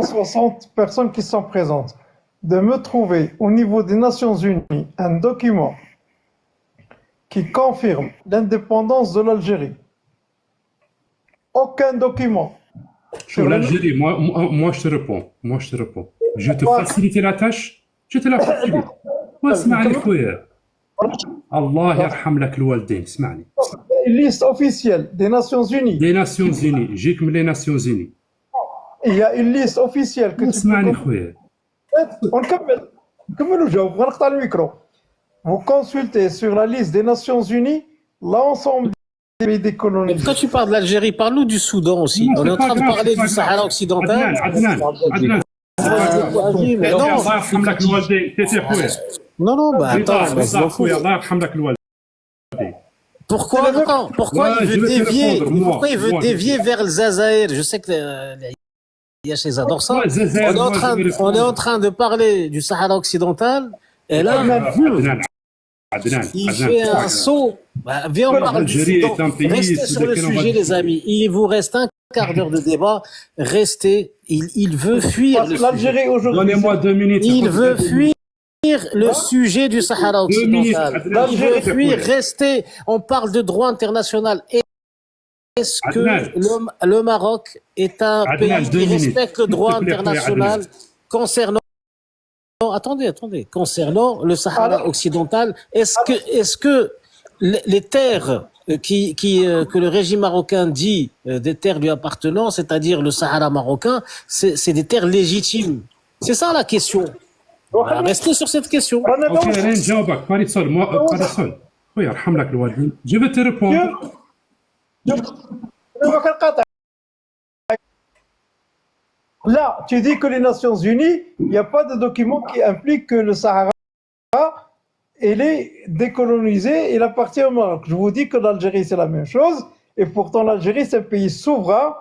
160 personnes qui sont présentes, de me trouver au niveau des Nations Unies un document qui confirme l'indépendance de l'Algérie. Aucun document. Sur l'Algérie, moi je te réponds. Je vais te faciliter la tâche. Je te la facilite. واسمعني خويا. الله يرحم لك الوالدين اسمعني. Une liste officielle des Nations Unies. Les Nations Unies, جيك من les Nations Unies. Il y a une liste officielle que tu اسمعني خويا. ونكمل وجاوب غنقطع الميكرو. Vous consultez sur la liste des Nations Unies l'ensemble des pays décolonisés. Quand tu parles de l'Algérie, parle-nous du Soudan aussi. On est en train de parler du Sahara occidental. عدنان. Mais non, الله يرحم لك الوالدين. تيتي خويا. non, bah attends, je m'en fous. خويا الله يرحم لك الوالدين. Pourquoi il veut dévier vers le Zazaïr? Je sais que les Yachis adorent ça. On est en train de parler du Sahara occidental, et là, il fait un saut. Bah, viens, on parle du Soudan. Restez sur le sujet, les amis. Il vous reste un quart d'heure de débat. Restez. Il veut fuir le sujet. L'Algérie aujourd'hui. Donnez-moi 2 minutes. Il veut fuir le sujet du Sahara occidental. Il veut fuir, rester. On parle de droit international. Est-ce que le Maroc est un pays qui respecte le droit international concernant... Attendez. Concernant le Sahara occidental, est-ce que les terres que le régime marocain dit des terres lui appartenant, c'est-à-dire le Sahara marocain, c'est des terres légitimes? C'est ça la question. Voilà, restez sur cette question. Ok, Alain, جاوبك Parisol, moi Parisol. خويا يرحم لك الوالدين. Je vais te répondre. Là, tu dis que les Nations Unies, il n'y a pas de document qui implique que le Sahara il est décolonisé, il appartient au Maroc. Je vous dis que l'Algérie, c'est la même chose. Et pourtant, l'Algérie, c'est un pays souverain.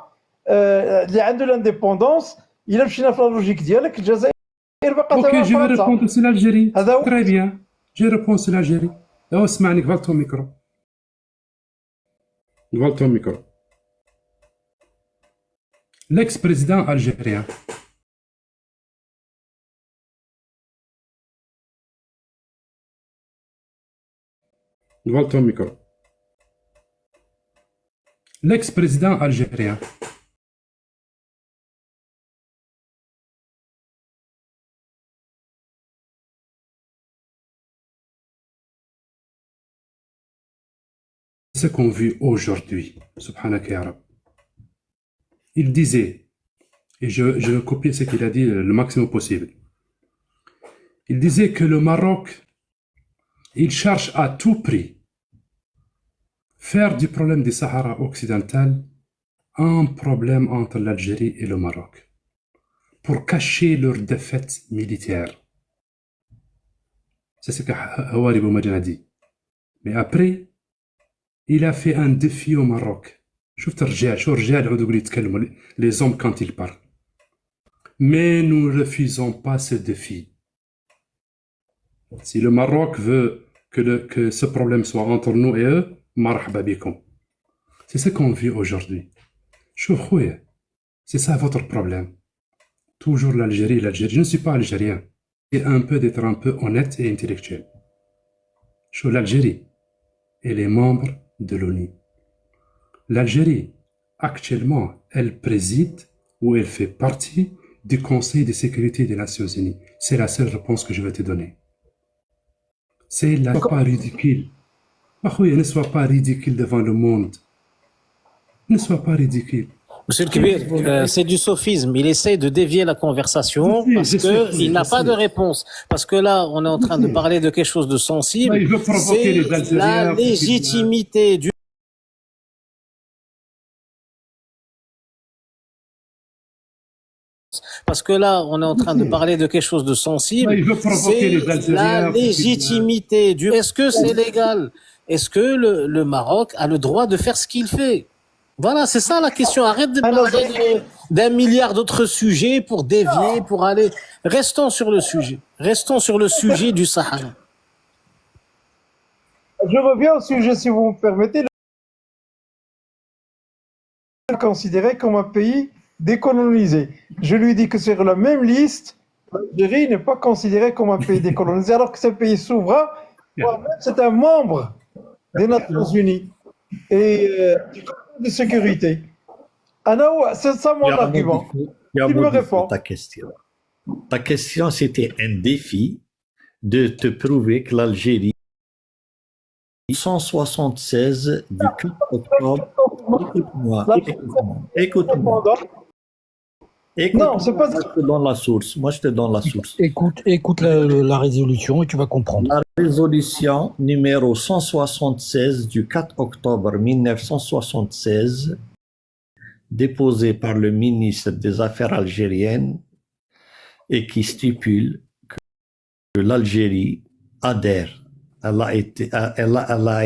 Il a de l'indépendance. Il a la logique d'Yalek. Ok, je vais répondre, c'est l'Algérie. Très bien. Je réponds, c'est l'Algérie. Oh, اسمعني, قفل ton micro. L'ex-président algérien. قفل ton micro. L'ex-président algérien. Ce qu'on vit aujourd'hui, subhanak ya Rab. Il disait, et je vais copier ce qu'il a dit le maximum possible. Il disait que le Maroc, il cherche à tout prix faire du problème du Sahara occidental un problème entre l'Algérie et le Maroc pour cacher leur défaite militaire. C'est ce que Hawari Boumadiene a dit. Mais après, il a fait un défi au Maroc. شفت الرجال شو الرجال يقعدوا يتكلموا les hommes quand ils parlent. Mais nous ne refusons pas ce défi. Si le Maroc veut que ce problème soit entre nous et eux, marhaba bikum. C'est ce qu'on vit aujourd'hui. شوف خويا, c'est ça votre problème. Toujours l'Algérie. Je ne suis pas algérien. Et un peu d'être un peu honnête et intellectuel. شوف l'Algérie, elle est membre de l'ONU. L'Algérie, actuellement, elle préside ou elle fait partie du Conseil de sécurité des Nations Unies. C'est la seule réponse que je vais te donner. C'est là pas ridicule. Ne sois pas ridicule devant le monde. Ne sois pas ridicule. Monsieur le Kibir, c'est du sophisme. Il essaie de dévier la conversation parce qu'il n'a pas de réponse. Parce que là, on est en train de parler de quelque chose de sensible. C'est la légitimité du parce que là, on est en train de parler de quelque chose de sensible. C'est la légitimité du... Est-ce que c'est légal? Est-ce que le Maroc a le droit de faire ce qu'il fait? Voilà, c'est ça la question. Arrête de parler d'un milliard d'autres sujets pour dévier, pour aller... Restons sur le sujet. Restons sur le sujet du Sahara. Je reviens au sujet, si vous me permettez. Considéré comme un pays décolonisé. Je lui dis que sur la même liste, l'Algérie n'est pas considérée comme un pays décolonisé, alors que c'est un pays souverain, voire même c'est un membre des Nations Unies et du Conseil de sécurité. C'est ça mon argument. Il me répond. Ta question, c'était un défi de te prouver que l'Algérie, 176 du 4 octobre, écoute-moi. Non, c'est pas ça. Moi, je te donne la source. Écoute la résolution et tu vas comprendre. La résolution numéro 176 du 4 octobre 1976, déposée par le ministre des Affaires algériennes et qui stipule que l'Algérie adhère. Elle a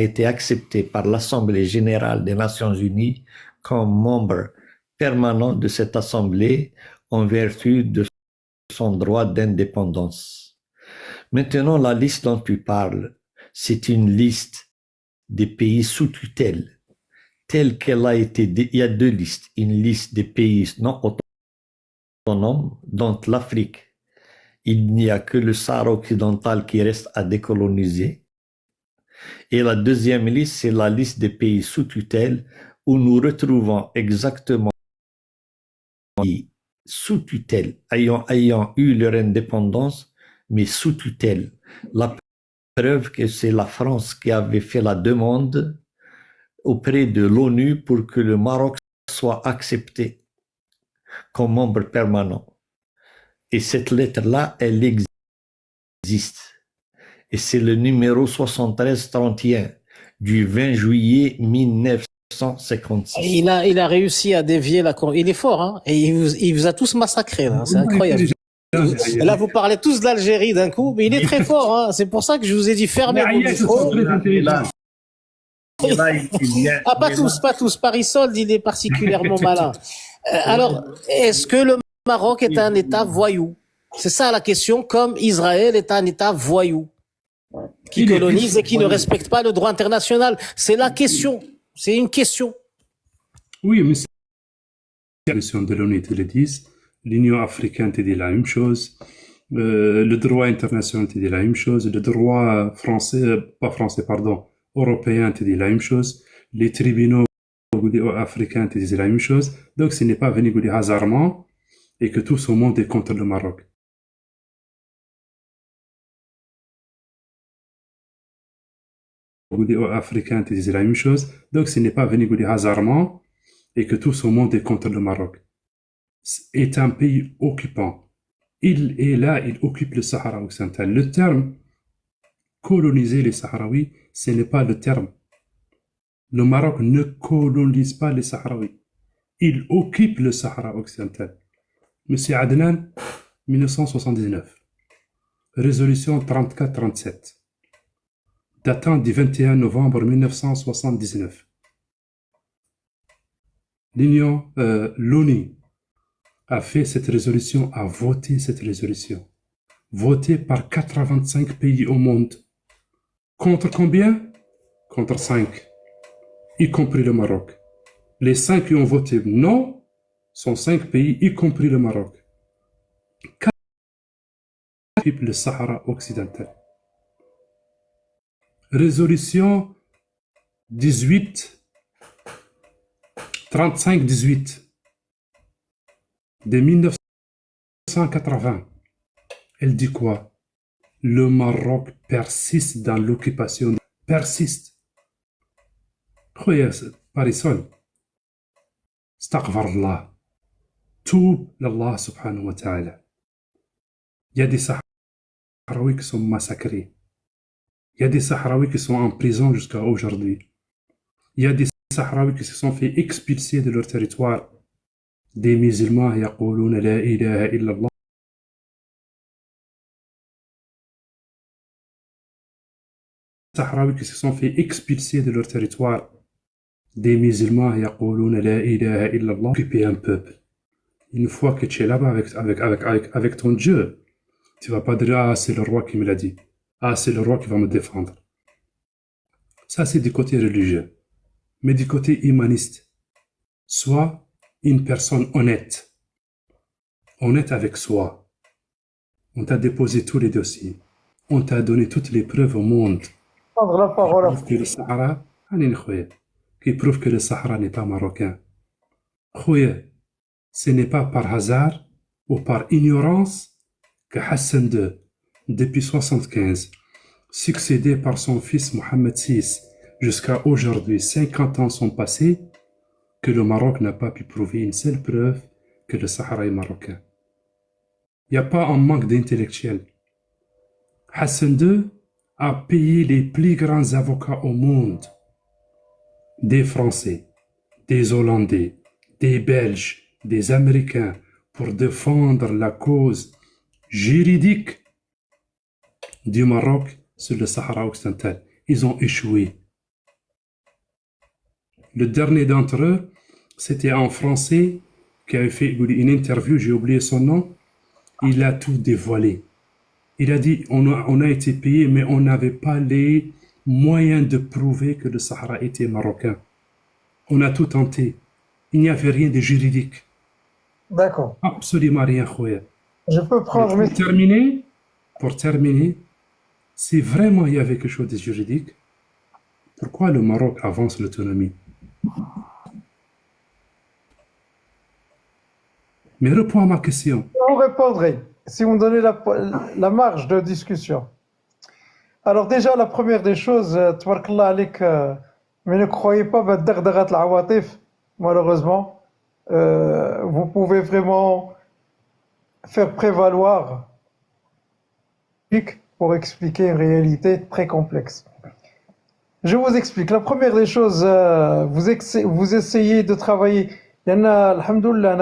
été acceptée par l'Assemblée générale des Nations unies comme membre permanent de cette assemblée en vertu de son droit d'indépendance. Maintenant, la liste dont tu parles, c'est une liste des pays sous tutelle, telle qu'elle a été. Il y a deux listes. Une liste des pays non autonomes, dont l'Afrique. Il n'y a que le Sahara occidental qui reste à décoloniser. Et la deuxième liste, c'est la liste des pays sous tutelle où nous retrouvons exactement sous tutelle, ayant eu leur indépendance, mais sous tutelle. La preuve que c'est la France qui avait fait la demande auprès de l'ONU pour que le Maroc soit accepté comme membre permanent. Et cette lettre-là, elle existe. Et c'est le numéro 7331 du 20 juillet 1956. Il a réussi à dévier la... Il est fort, hein, et il vous a tous massacrés, là. C'est incroyable. Et là, vous parlez tous de l'Algérie d'un coup, mais il est très fort, hein. C'est pour ça que je vous ai dit fermez vos micros. Ah, pas tous. Paris-Solde, il est particulièrement malin. Alors, est-ce que le Maroc est un État voyou? C'est ça la question, comme Israël est un État voyou, qui colonise et qui ne respecte pas le droit international. C'est la question. C'est une question. Oui, mais c'est la question de l'ONU, ils le disent. L'Union africaine te dit la même chose. Le droit international te dit la même chose. Le droit européen te dit la même chose. Les tribunaux africains te disent la même chose. Donc, ce n'est pas venu hasardement et que tout ce monde est contre le Maroc. Les africains te disent la même chose. Donc, ce n'est pas venu hasardement et que tout ce monde est contre le Maroc. Est un pays occupant. Il est là, il occupe le Sahara occidental. Le terme coloniser les Sahraouis, ce n'est pas le terme. Le Maroc ne colonise pas les Sahraouis. Il occupe le Sahara occidental. Monsieur Adnan, 1979. Résolution 34-37. Datant du 21 novembre 1979. L'ONU a fait cette résolution, a voté cette résolution. Votée par 85 pays au monde. Contre combien? Contre 5, y compris le Maroc. Les 5 qui ont voté non sont 5 pays, y compris le Maroc. 4 occupent le Sahara occidental. Résolution 35-18 de 1980. Elle dit quoi? Le Maroc persiste dans l'occupation. Persiste. Khoya Paris-Solde. Astaghfirullah. Toub l'Allah subhanahu wa ta'ala. Il y a des Sahraouis qui sont massacrés. Il y a des Sahraouis qui sont en prison jusqu'à aujourd'hui. Il y a des Sahraouis qui se sont fait expulser de leur territoire. Des musulmans yaqoulouna la ilaha illallah. Sahraouis qui se sont fait expulser de leur territoire. Des musulmans yaqoulouna la ilaha illallah. Occuper un peuple. Une fois que tu es là-bas avec ton Dieu, tu vas pas dire ah c'est le roi qui me l'a dit. Ah c'est le roi qui va me défendre. Ça c'est du côté religieux. Mais du côté humaniste, sois une personne honnête. honnête avec soi. On t'a déposé tous les dossiers. On t'a donné toutes les preuves au monde. Prendre la parole à Que le Sahara, qui prouve que le Sahara n'est pas marocain. Khoya, ce n'est pas par hasard ou par ignorance que Hassan II, depuis 1975, succédé par son fils Mohamed VI, jusqu'à aujourd'hui, 50 ans sont passés, que le Maroc n'a pas pu prouver une seule preuve que le Sahara est marocain. Il n'y a pas un manque d'intellectuels. Hassan II a payé les plus grands avocats au monde, des Français, des Hollandais, des Belges, des Américains, pour défendre la cause juridique du Maroc sur le Sahara occidental. Ils ont échoué. Le dernier d'entre eux, c'était un Français qui avait fait une interview, j'ai oublié son nom. Il a tout dévoilé. Il a dit on a été payé, mais on n'avait pas les moyens de prouver que le Sahara était marocain. On a tout tenté. Il n'y avait rien de juridique. D'accord. Absolument rien, Khoya. Je peux prendre mes... Pour terminer, si vraiment il y avait quelque chose de juridique, pourquoi le Maroc avance l'autonomie? Mais réponds à ma question. On répondrait, si vous me donnez la marge de discussion. Alors déjà, la première des choses, tabarakallah alik, mais ne croyez pas b'dagdagat al-awatif, malheureusement. Vous pouvez vraiment faire prévaloir pour expliquer une réalité très complexe. Je vous explique. La première des choses, vous essayez de travailler. Il y en a, alhamdoulilah,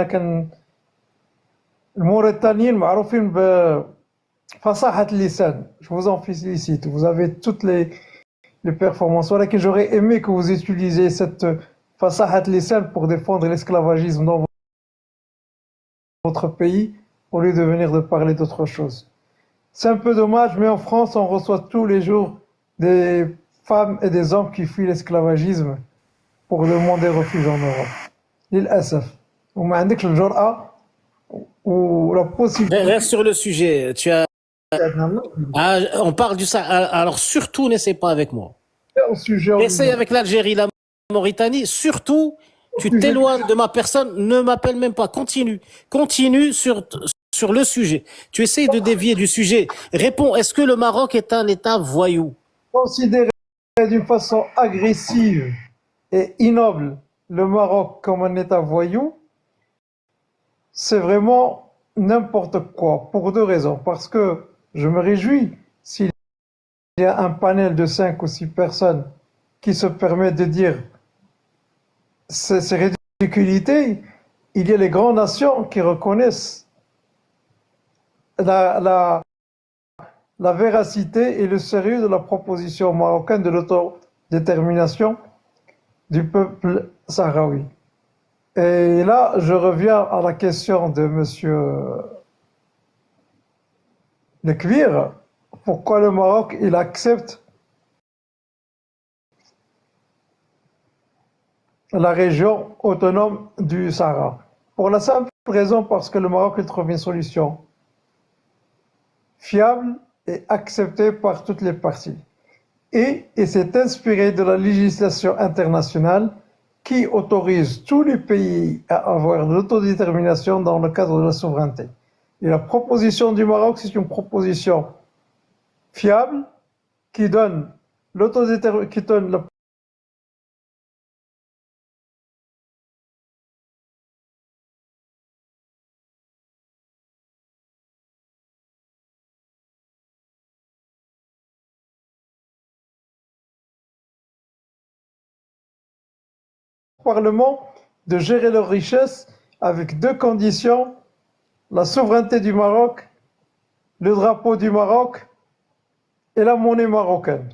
الموريتانيين معروفين بفصاحة اللسان. Je vous en félicite. Vous avez toutes les performances. ولكن j'aurais aimé que vous utilisiez cette فصاحة اللسان pour défendre l'esclavagisme dans votre pays au lieu de venir de parler d'autre chose. C'est un peu dommage, mais en France, on reçoit tous les jours des femmes et des hommes qui fuient l'esclavagisme pour demander refuge en Europe. للأسف. وما عندكش الجرأة ou la possibilité. Reste sur le sujet. On parle du Sahara. Alors surtout, n'essaie pas avec moi. Essaye avec l'Algérie, la Mauritanie. Surtout, tu t'éloignes de ma personne. Ne m'appelle même pas. Continue sur le sujet. Tu essayes de dévier du sujet. Réponds. Est-ce que le Maroc est un État voyou? Considérer d'une façon agressive et ignoble le Maroc comme un État voyou, c'est vraiment n'importe quoi, pour deux raisons. Parce que je me réjouis s'il y a un panel de 5 ou 6 personnes qui se permettent de dire ces ridiculités. Il y a les grandes nations qui reconnaissent la véracité et le sérieux de la proposition marocaine de l'autodétermination du peuple sahraoui. Et là, je reviens à la question de monsieur Lekbir. Pourquoi le Maroc, il accepte la région autonome du Sahara? Pour la simple raison parce que le Maroc, il trouve une solution fiable et acceptée par toutes les parties. Et s'est inspiré de la législation internationale qui autorise tous les pays à avoir de l'autodétermination dans le cadre de la souveraineté. Et la proposition du Maroc, c'est une proposition fiable qui donne l'autodétermination, Parlement de gérer leurs richesses avec deux conditions: la souveraineté du Maroc, le drapeau du Maroc et la monnaie marocaine.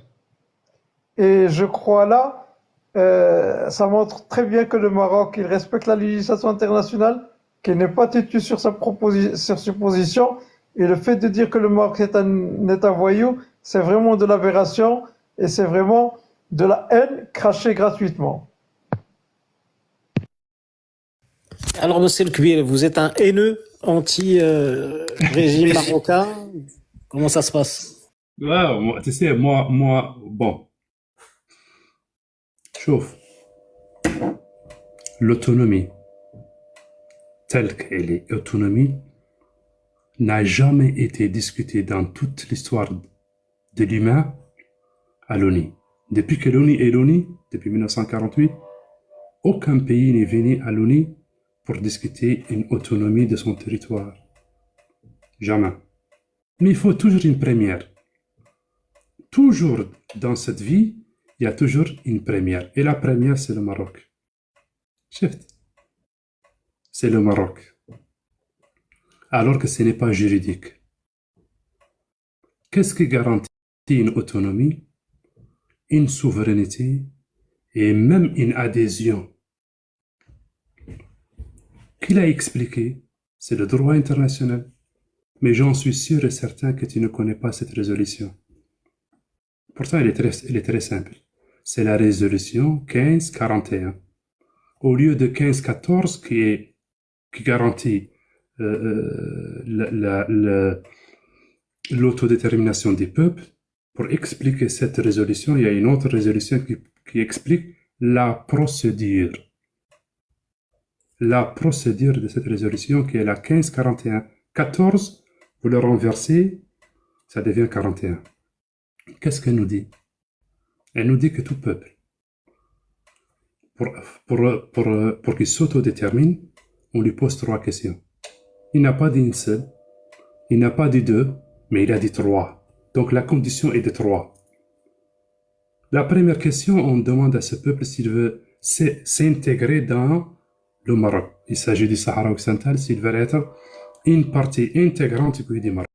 Et je crois là, ça montre très bien que le Maroc, il respecte la législation internationale, qu'il n'est pas têtu sur sa position. Et le fait de dire que le Maroc est un État voyou, c'est vraiment de l'aberration et c'est vraiment de la haine crachée gratuitement. Alors, monsieur le Kbir, vous êtes un haineux anti-régime marocain. Comment ça se passe? Tu sais, moi, bon, chauffe. L'autonomie, telle qu'elle est autonomie, n'a jamais été discutée dans toute l'histoire de l'humain à l'ONU. Depuis que l'ONU est l'ONU, depuis 1948, aucun pays n'est venu à l'ONU pour discuter une autonomie de son territoire. Jamais. Mais il faut toujours une première. Toujours dans cette vie, il y a toujours une première. Et la première, c'est le Maroc. C'est le Maroc. Alors que ce n'est pas juridique. Qu'est-ce qui garantit une autonomie, une souveraineté et même une adhésion? Qui l'a expliqué? C'est le droit international. Mais j'en suis sûr et certain que tu ne connais pas cette résolution. Pourtant, elle est très simple. C'est la résolution 1541. Au lieu de 1514 qui garantit l'autodétermination des peuples, pour expliquer cette résolution, il y a une autre résolution qui explique la procédure. La procédure de cette résolution qui est la 1541. 14, vous le renversez, ça devient 41. Qu'est-ce qu'elle nous dit? Elle nous dit que tout peuple, pour qu'il s'autodétermine, on lui pose 3 questions. Il n'a pas dit une seule, il n'a pas dit 2, mais il a dit 3. Donc la condition est de 3. La première question, on demande à ce peuple s'il veut s'intégrer dans le Maroc. Il s'agit du Sahara occidental, s'il veut être une partie intégrante du pays du Maroc.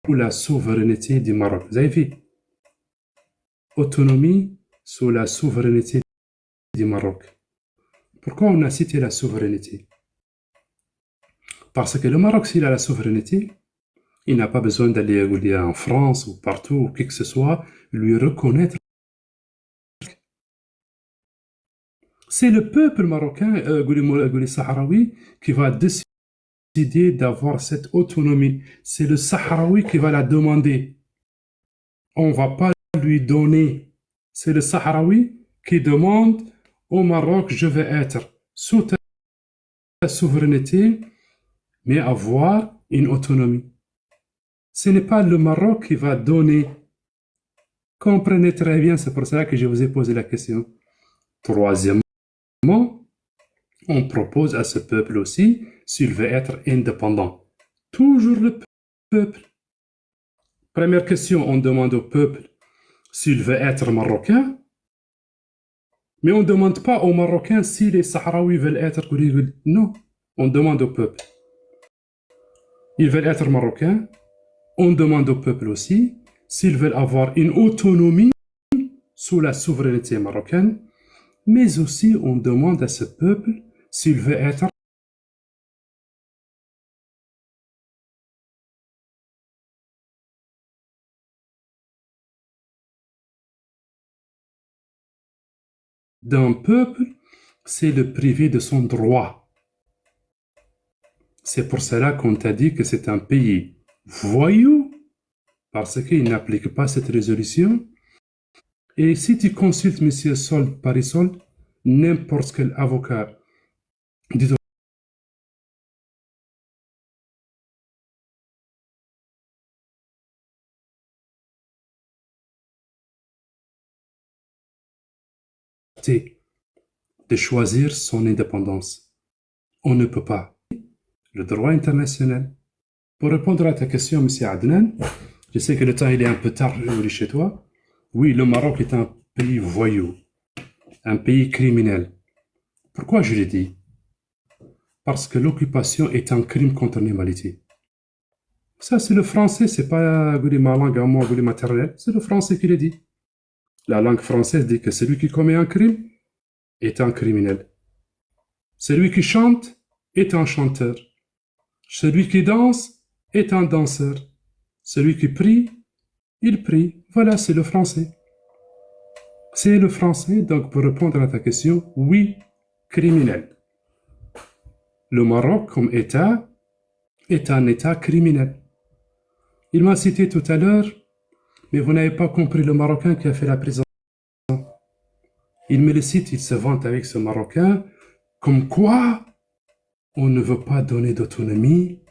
Ou la souveraineté du Maroc. Vous avez vu? Autonomie sous la souveraineté du Maroc. Pourquoi on a cité la souveraineté? Parce que le Maroc, s'il a la souveraineté, il n'a pas besoin d'aller en France ou partout, ou qui que ce soit, lui reconnaître. C'est le peuple marocain, sahraoui, qui va décider d'avoir cette autonomie. C'est le Sahraoui qui va la demander. On ne va pas lui donner. C'est le Sahraoui qui demande au Maroc, je vais être sous ta souveraineté, mais avoir une autonomie. Ce n'est pas le Maroc qui va donner. Comprenez très bien, c'est pour cela que je vous ai posé la question. Troisièmement, on propose à ce peuple aussi s'il veut être indépendant. Toujours le peuple. Première question, on demande au peuple s'il veut être marocain, mais on ne demande pas aux Marocains si les Sahraouis veulent être. Non, on demande au peuple. Ils veulent être marocains. On demande au peuple aussi s'ils veulent avoir une autonomie sous la souveraineté marocaine, mais aussi on demande à ce peuple s'il veut être d'un peuple, c'est le privé de son droit. C'est pour cela qu'on t'a dit que c'est un pays voyou, parce qu'il n'applique pas cette résolution. Et si tu consultes M. Sold, Paris Sold, n'importe quel avocat du de choisir son indépendance. On ne peut pas. Le droit international. Pour répondre à ta question, M. Adnan, je sais que le temps il est un peu tard chez toi. Oui, le Maroc est un pays voyou, un pays criminel. Pourquoi je l'ai dit? Parce que l'occupation est un crime contre l'humanité. Ça, c'est le français, c'est pas ma langue à moi, maternelle, c'est le français qui le dit. La langue française dit que celui qui commet un crime est un criminel. Celui qui chante est un chanteur. Celui qui danse est un danseur. Celui qui prie, il prie. Voilà, c'est le français. C'est le français, donc pour répondre à ta question, oui, criminel. Le Maroc, comme État, est un État criminel. Il m'a cité tout à l'heure, mais vous n'avez pas compris le Marocain qui a fait la prison. Il me le cite, il se vante avec ce Marocain, comme quoi on ne veut pas donner d'autonomie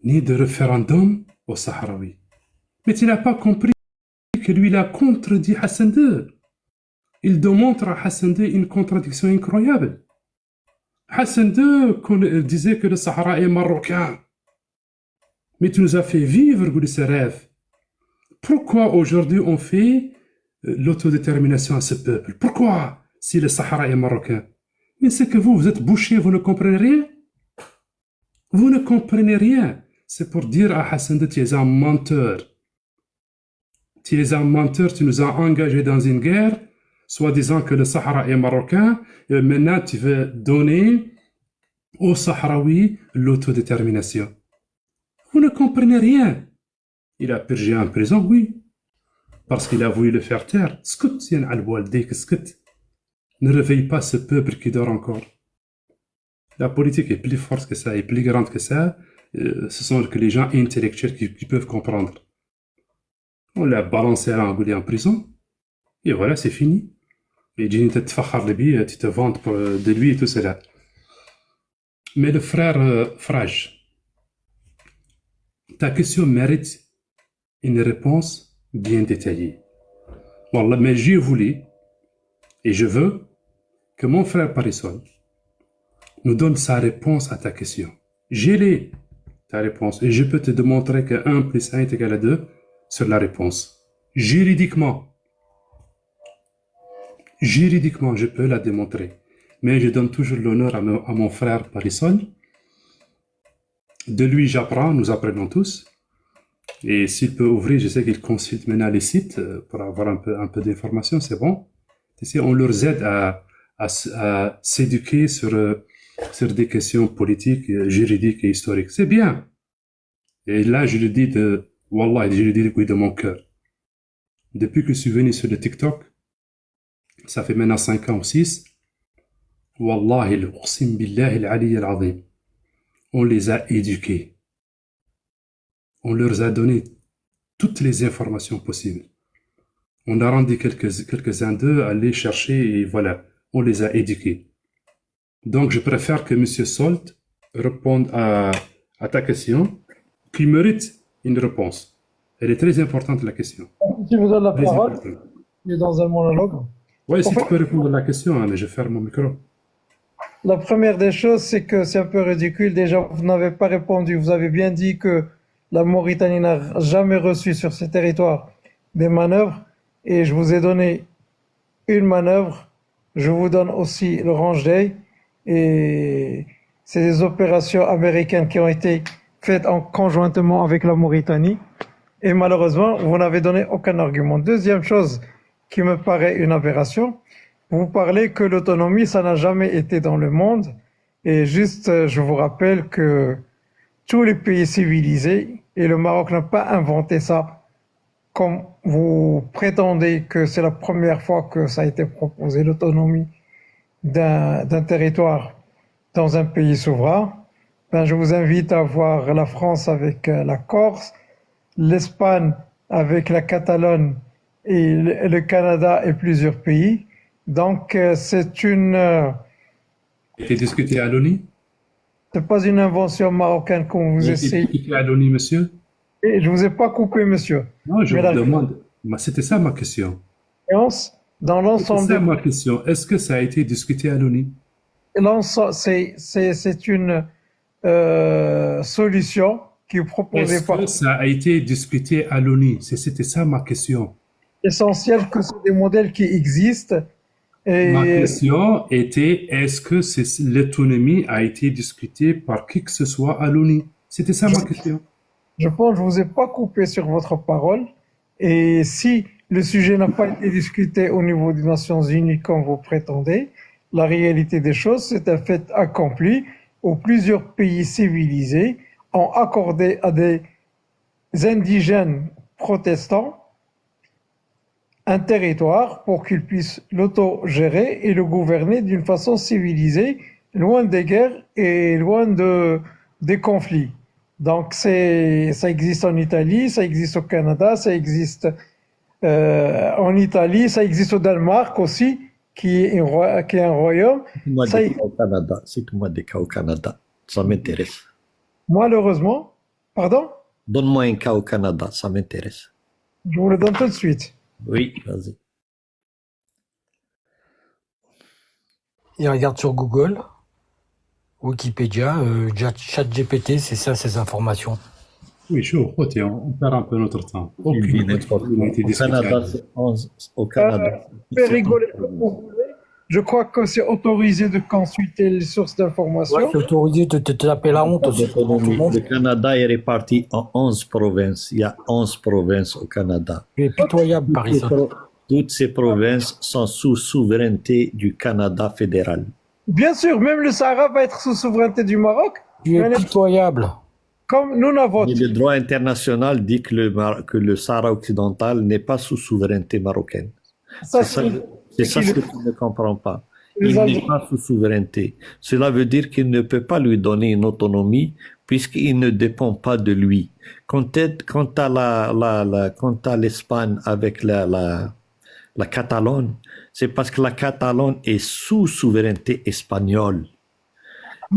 ni de référendum aux Sahraouis. Mais il n'a pas compris que lui, il a contredit Hassan II. Il démontre à Hassan II une contradiction incroyable. Hassan II disait que le Sahara est marocain. Mais tu nous as fait vivre ces rêves. Pourquoi aujourd'hui on fait l'autodétermination à ce peuple? Pourquoi si le Sahara est marocain? Mais c'est que vous êtes bouché, vous ne comprenez rien. Vous ne comprenez rien. C'est pour dire à Hassan II, tu es un menteur. Tu es un menteur, tu nous as engagés dans une guerre, soi-disant que le Sahara est marocain, et maintenant tu veux donner aux Sahraouis l'autodétermination. Vous ne comprenez rien. Il a purgé en prison, oui, parce qu'il a voulu le faire taire. Scout, yen al-Waldek, scout. Ne réveille pas ce peuple qui dort encore. La politique est plus forte que ça, est plus grande que ça. Ce sont que les gens intellectuels qui peuvent comprendre. On l'a balancé à l'engoulé en prison, et voilà, c'est fini. Et tu te vantes de lui et tout cela. Mais le frère Frage, ta question mérite une réponse bien détaillée. Wallah, mais j'ai voulu, et je veux, que mon frère Parisol nous donne sa réponse à ta question. J'ai ta réponse, et je peux te démontrer que 1 plus 1 est égal à 2 sur la réponse. Juridiquement, je peux la démontrer. Mais je donne toujours l'honneur à mon frère Parisol. De lui, j'apprends, nous apprenons tous. Et s'il peut ouvrir, je sais qu'il consulte maintenant les sites pour avoir un peu d'informations, c'est bon. On leur aide à s'éduquer sur des questions politiques, juridiques et historiques. C'est bien. Et là, je le dis Wallah, je le dis de mon cœur. Depuis que je suis venu sur le TikTok, ça fait maintenant 5 ans ou 6, Wallahi, l'uqsim billahi al-ali al-azim. On les a éduqués. On leur a donné toutes les informations possibles. On a rendu quelques-uns d'eux aller chercher et voilà, on les a éduqués. Donc, je préfère que M. Solt réponde à ta question, qui mérite une réponse. Elle est très importante, la question. Tu me donnes la Très parole, importante. tu es dans un monologue. Oui, si tu peux répondre à la question, hein, mais je ferme mon micro. La première des choses, c'est que c'est un peu ridicule. Déjà, vous n'avez pas répondu. Vous avez bien dit que la Mauritanie n'a jamais reçu sur ses territoires des manœuvres. Et je vous ai donné une manœuvre. Je vous donne aussi le Range Day. Et c'est des opérations américaines qui ont été faites conjointement avec la Mauritanie. Et malheureusement, vous n'avez donné aucun argument. Deuxième chose qui me paraît une aberration, vous parlez que l'autonomie, ça n'a jamais été dans le monde. Et juste, je vous rappelle que tous les pays civilisés, et le Maroc n'a pas inventé ça, comme vous prétendez que c'est la première fois que ça a été proposé, l'autonomie d'un territoire dans un pays souverain. Ben, je vous invite à voir la France avec la Corse, l'Espagne avec la Catalogne et le Canada et plusieurs pays. Donc, c'est été discuté à l'ONU? c'est pas une invention marocaine qu'on vous essaye. Discuté à l'ONU, monsieur? Et je vous ai pas coupé, monsieur. Non, je Mais vous demande. C'était ça ma question. Dans l'ensemble C'est ça ma question. Est-ce que ça a été discuté à l'ONU? c'est une solution qui est proposée Est-ce par que ça a été discuté à l'ONU? C'était ça ma question. essentiel que c'est des modèles qui existent. Et Ma question était, est-ce que l'autonomie a été discutée par qui que ce soit à l'ONU? C'était ça ma question. je pense que je vous ai pas coupé sur votre parole. Et si le sujet n'a pas été discuté au niveau des Nations Unies comme vous prétendez, la réalité des choses, c'est un fait accompli où plusieurs pays civilisés ont accordé à des indigènes protestants un territoire pour qu'il puisse l'autogérer et le gouverner d'une façon civilisée, loin des guerres et loin des conflits. Donc ça existe en Italie, ça existe au Canada, ça existe en Italie, ça existe au Danemark aussi, qui est un royaume. Moi, Ça, des cas au Canada. Cite-moi des cas au Canada. Ça m'intéresse. malheureusement, pardon, Donne-moi un cas au Canada, ça m'intéresse. je vous le donne tout de suite. Oui, vas-y. Il regarde sur Google, Wikipédia, ChatGPT, c'est ça ces informations. Oui, chaud, on perd un peu notre temps. Il dit n'importe quoi. Au Canada, c'est 11. Au Canada, Je vais c'est rigoler 11 comme vous voulez. Je crois que c'est autorisé de consulter les sources d'information. C'est autorisé de te taper la honte aussi. Tout le monde. Le Canada est réparti en 11 provinces. Il y a 11 provinces au Canada. Tu es pitoyable, Paris. Toutes ces provinces sont sous souveraineté du Canada fédéral. Bien sûr, même le Sahara va être sous souveraineté du Maroc, Tu es pitoyable. comme nous n'avons. Et le droit international dit que le Sahara occidental n'est pas sous souveraineté marocaine. Ça, C'est ça ce que tu ne comprends pas. Les Il Algériens. n'est pas sous souveraineté. Cela veut dire qu'il ne peut pas lui donner une autonomie puisqu'il ne dépend pas de lui. Quant à l'Espagne avec la Catalogne, c'est parce que la Catalogne est sous souveraineté espagnole.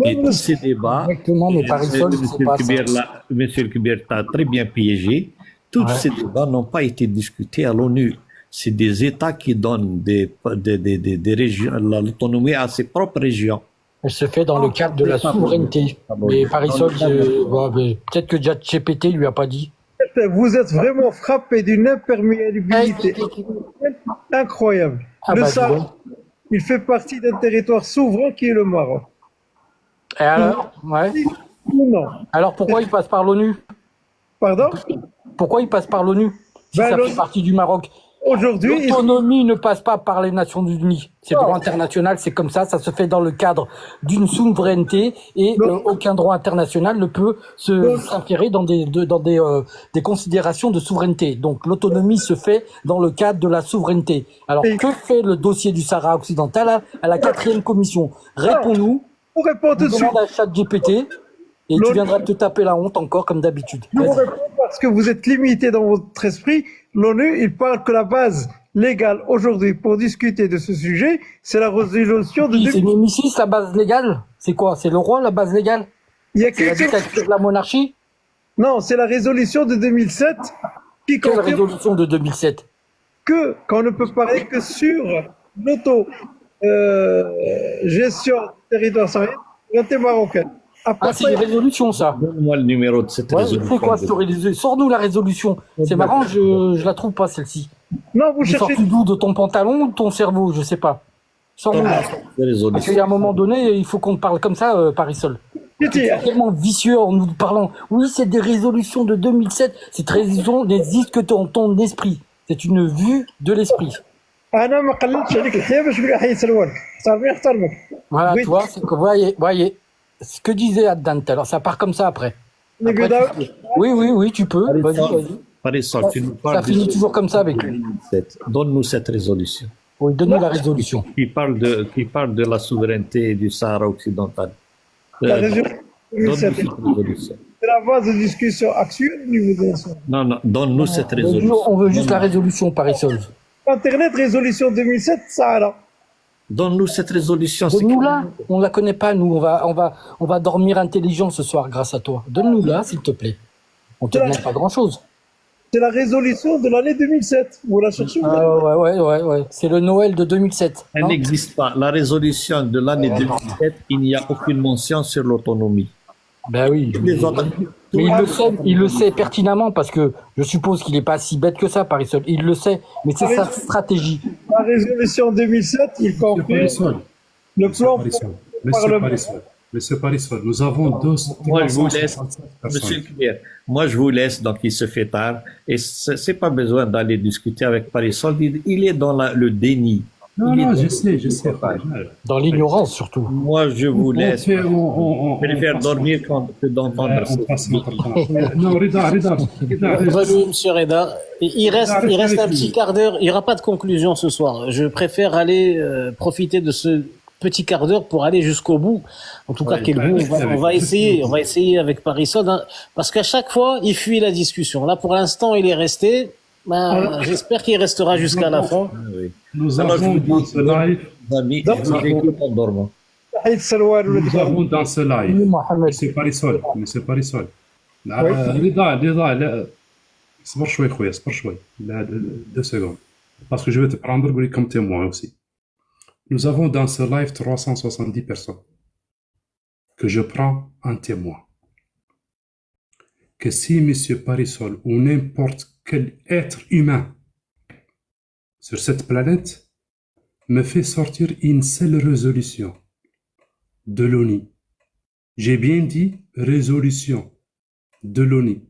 Et Même tous ces débats, Exactement, mais Paris seul, c'est pas ça. Monsieur Kubir t'a très bien piégé. Tous Ouais. ces débats n'ont pas été discutés à l'ONU. C'est des États qui donnent des régions, l'autonomie à ses propres régions. Elle se fait dans le cadre de la souveraineté. Mais Paris seul, peut-être que ChatGPT lui a pas dit. vous êtes vraiment frappé d'une imperméabilité incroyable. Ah Le bah, Sahara, dis donc. il fait partie d'un territoire souverain qui est le Maroc. Et alors, ouais. Ou non? Alors pourquoi il passe par l'ONU? Pardon? Pourquoi il passe par l'ONU si Ben, ça l'ONU- fait partie du Maroc? Aujourd'hui, L'autonomie ne passe pas par les Nations Unies. C'est droit international, c'est comme ça se fait dans le cadre d'une souveraineté et Non. aucun droit international ne peut s'inférer dans des considérations de souveraineté. Donc l'autonomie se fait dans le cadre de la souveraineté. Alors Et- que fait le dossier du Sahara occidental à la 4e commission? Réponds-nous, on répond tout de suite. demande à ChatGPT et tu L'ONU- viendras te taper la honte encore comme d'habitude. Je vous Vas-y. réponds parce que vous êtes limité dans votre esprit. L'ONU, il parle que la base légale aujourd'hui pour discuter de ce sujet, c'est la résolution de Oui, c'est 2000. Némésis, la base légale? C'est quoi? C'est le roi, la base légale? Il y a C'est la quelque chose. dictature de la monarchie? Non, c'est la résolution de 2007 qui Quelle confirme résolution de 2007? qu'on ne peut parler que sur l'auto gestion du territoire sahélien, souveraineté marocaine. Après Ah, ça, c'est une résolution, ça. Donne-moi le numéro de cette Ouais, résolution. c'est quoi cette résolution? Sors-nous la résolution. C'est marrant, je la trouve pas, celle-ci. non, vous Tu cherchez. sors d'où? De ton pantalon ou de ton cerveau? Je sais pas. Sors-nous. Parce Résolution. qu'à un moment donné, il faut qu'on te parle comme ça, Parisol. Titi, C'est tellement vicieux en nous parlant. Oui, c'est des résolutions de 2007. Cette résolution n'existe que dans ton esprit. C'est une vue de l'esprit. أنا ما قللتش عليك الحياة باش نقول حي سلوان احترمني نحترمك. Voilà, Oui. tu vois, c'est que, voyez, ce que disait Adnan tout à l'heure, ça part comme ça après. Après, tu peux. Oui, tu peux. Vas-y, vas-y. Parisol, tu nous Ça parles finit de- toujours comme ça avec lui. Donne-nous cette résolution. Oui, donne-nous la résolution. Qui parle de la souveraineté du Sahara occidental. La résolution Donne-nous 2007, cette résolution. c'est la base de discussion actuelle au niveau des nations. Non, donne-nous cette Nous, résolution. on veut juste la résolution, Parisol. Internet, résolution 2007, Sahara. Donne-nous cette résolution. c'est Donne-nous que- là. On la connaît pas, nous. On va dormir intelligent ce soir grâce à toi. Donne-nous là, s'il te plaît. On te demande pas grand-chose. C'est la résolution de l'année 2007. Vous la cherchez vous Ah, ouais. C'est le Noël de 2007. Elle non n'existe pas. La résolution de l'année 2007, il n'y a aucune mention sur l'autonomie. Ben oui. Les autres- Mais il le sait pertinemment parce que je suppose qu'il n'est pas si bête que ça, Parisol. Il le sait, mais c'est sa stratégie. La résolution 2007, il Monsieur confirme Parisol, le Monsieur plan Parisol, Parlement. Monsieur Parisol, nous avons Moi, je vous laisse, 367 Monsieur personnes. Kubir, moi je vous laisse, donc il se fait tard, et c'est pas besoin d'aller discuter avec Parisol, il est dans le déni. Non, je sais. Dans l'ignorance, surtout. Moi, je vous laisse. Je préfère dormir que d'entendre On ça. passe notre temps. Non, Rida. Salut, monsieur Reda. Il reste un petit quart d'heure. Il n'y aura pas de conclusion ce soir. Je préfère aller profiter de ce petit quart d'heure pour aller jusqu'au bout. En tout cas, on va essayer avec Parisol, hein, parce qu'à chaque fois, il fuit la discussion. Là, pour l'instant, il est resté. J'espère qu'il restera jusqu'à la fin. Oui. Nous Alors, je avons vous dans dis, ce live, amis, je vous écoute en dormant. تحية السلوان ولا nous avons dans ce live, Mohamed. monsieur Parisol. رضا لا صبر شوي خويا صبر شوي لا 2 secondes parce que je vais te prendre comme témoin aussi. Nous avons dans ce live 370 personnes que je prends en témoin. Que si monsieur Parisol ou n'importe quel être humain sur cette planète me fait sortir une seule résolution de l'ONU. J'ai bien dit résolution de l'ONU.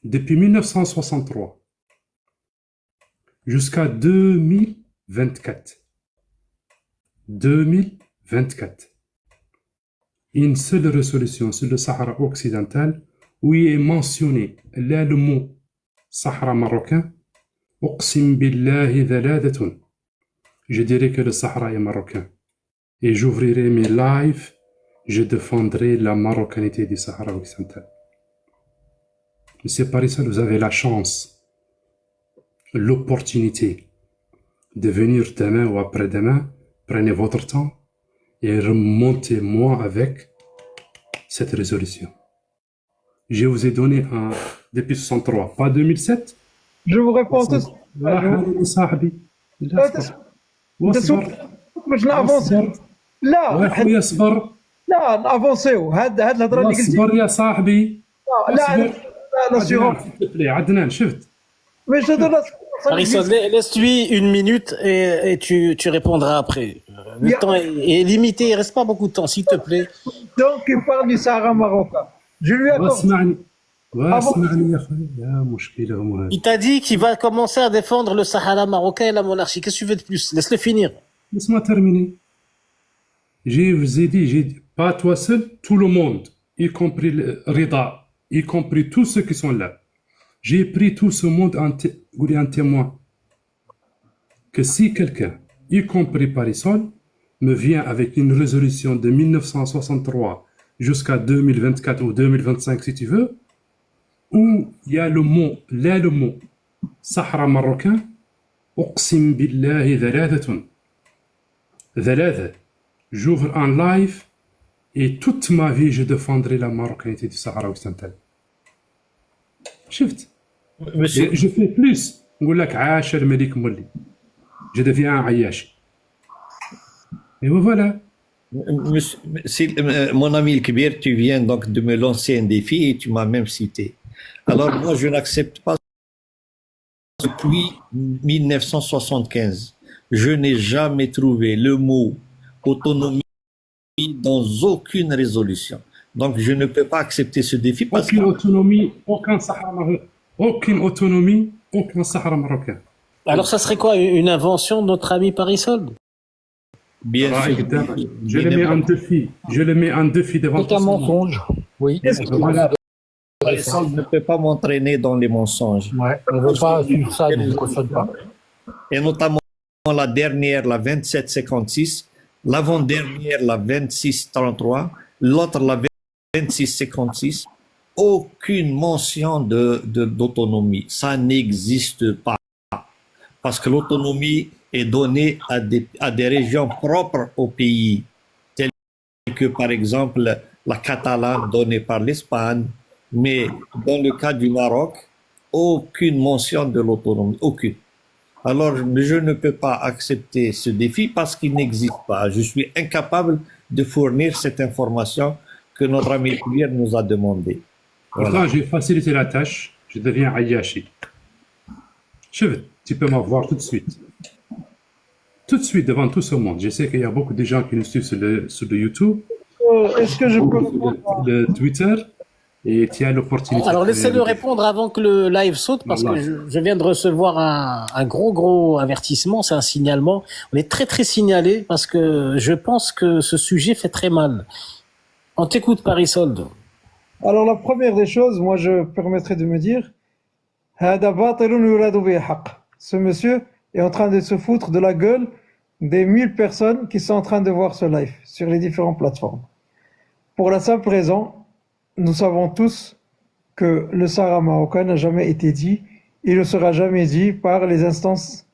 Depuis 1963 jusqu'à 2024. 2024. Une seule résolution sur le Sahara occidental où il est mentionné là le mot Sahara marocain. أقسم بالله ثلاثة. Je dirais que le Sahara est marocain. Et j'ouvrirai mes lives, je défendrai la marocanité du Sahara occidental. Monsieur Parisol, vous avez la chance, l'opportunité de venir demain ou après-demain, prenez votre temps et remontez-moi avec cette résolution. Je vous ai donné depuis 63, pas 2007. Je vous réponds tout de suite. واحد صاحبي لا اصبر باش نافونسي لا خويا اصبر لا نافونسيو هاد الهضره اللي قلتي اصبر يا صاحبي لا لاسيغونس عدنان شفت باش هضره Parisol, laisse-lui une minute et tu répondras après. Le temps est limité, il reste pas beaucoup de temps, s'il te plaît. Donc il parle du Sahara marocain. Je lui accorde. واسمعني يا خويا يا مشكله هما Il t'a dit qu'il va commencer à défendre le Sahara marocain et la monarchie. Qu'est-ce que tu veux de plus? Laisse-le finir. laisse-moi terminer. Je vous ai dit, pas toi seul, tout le monde, y compris Rida, y compris tous ceux qui sont là. J'ai pris tout ce monde en témoin. Que si quelqu'un, y compris Parisol, me vient avec une résolution de 1963 jusqu'à 2024 ou 2025 si tu veux, où il y a le mot, là le mot, Sahara marocain, أقسم بالله ثلاثة. J'ouvre un live et toute ma vie je défendrai la marocanité du Sahara occidental. شفت؟ Monsieur, Je fais plus. نقول لك عاش الملك مولي. Je deviens un عياشي. Et voilà. mon ami El Kibir, tu viens donc de me lancer un défi et tu m'as même cité. Alors moi, je n'accepte pas depuis 1975. Je n'ai jamais trouvé le mot autonomie dans aucune résolution. Donc je ne peux pas accepter ce défi parce Aucune autonomie, aucun Sahara marocain. Aucune autonomie, aucun Sahara marocain. Alors, ça serait quoi? Une invention de notre ami Parisol? bien sûr, Je le mets en défi. Je le mets en défi devant C'est un mensonge. Oui. Voilà. Parisol ne peut pas m'entraîner dans les mensonges. Ouais. On ne veut pas suivre ça, donc je ne cautionne pas. Et notamment la dernière, la 2756, l'avant-dernière, la 2633, l'autre, la 2656, aucune mention d'autonomie. Ça n'existe pas. Parce que l'autonomie est donnée à des régions propres au pays, telles que par exemple la Catalane donnée par l'Espagne, mais dans le cas du Maroc, aucune mention de l'autonomie, aucune. Alors, je ne peux pas accepter ce défi parce qu'il n'existe pas. Je suis incapable de fournir cette information que notre ami Koulier nous a demandé. Pourtant, j'ai facilité la tâche. Je deviens Ayashi. Chef, tu peux m'avoir tout de suite. Tout de suite, devant tout ce monde. Je sais qu'il y a beaucoup de gens qui nous suivent sur le YouTube, Est-ce que je peux répondre le Twitter. et tu as l'opportunité. Alors laissez-le répondre avant que le live saute, parce que je viens de recevoir un gros avertissement, c'est un signalement. On est très signalé parce que je pense que ce sujet fait très mal. On t'écoute, Paris-Solde. Alors la première des choses, moi je permettrais de me dire, ce monsieur est en train de se foutre de la gueule des 1000 personnes qui sont en train de voir ce live sur les différentes plateformes. Pour la simple raison, nous savons tous que le Sahara marocain n'a jamais été dit, il ne sera jamais dit par les instances